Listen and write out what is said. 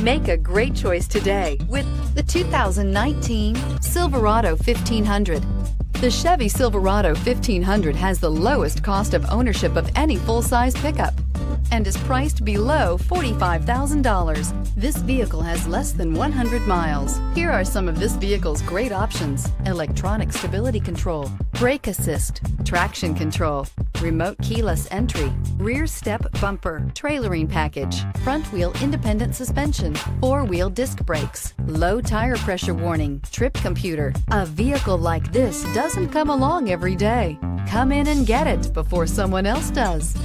Make a great choice today with the 2019 Silverado 1500. The Chevy Silverado 1500 has the lowest cost of ownership of any full-size pickup and is priced below $45,000. This vehicle has less than 100 miles. Here are some of this vehicle's great options: electronic stability control, brake assist, traction control, remote keyless entry, rear step bumper, trailering package, front wheel independent suspension, four-wheel disc brakes, low tire pressure warning, trip computer. A vehicle like this doesn't come along every day. Come in and get it before someone else does.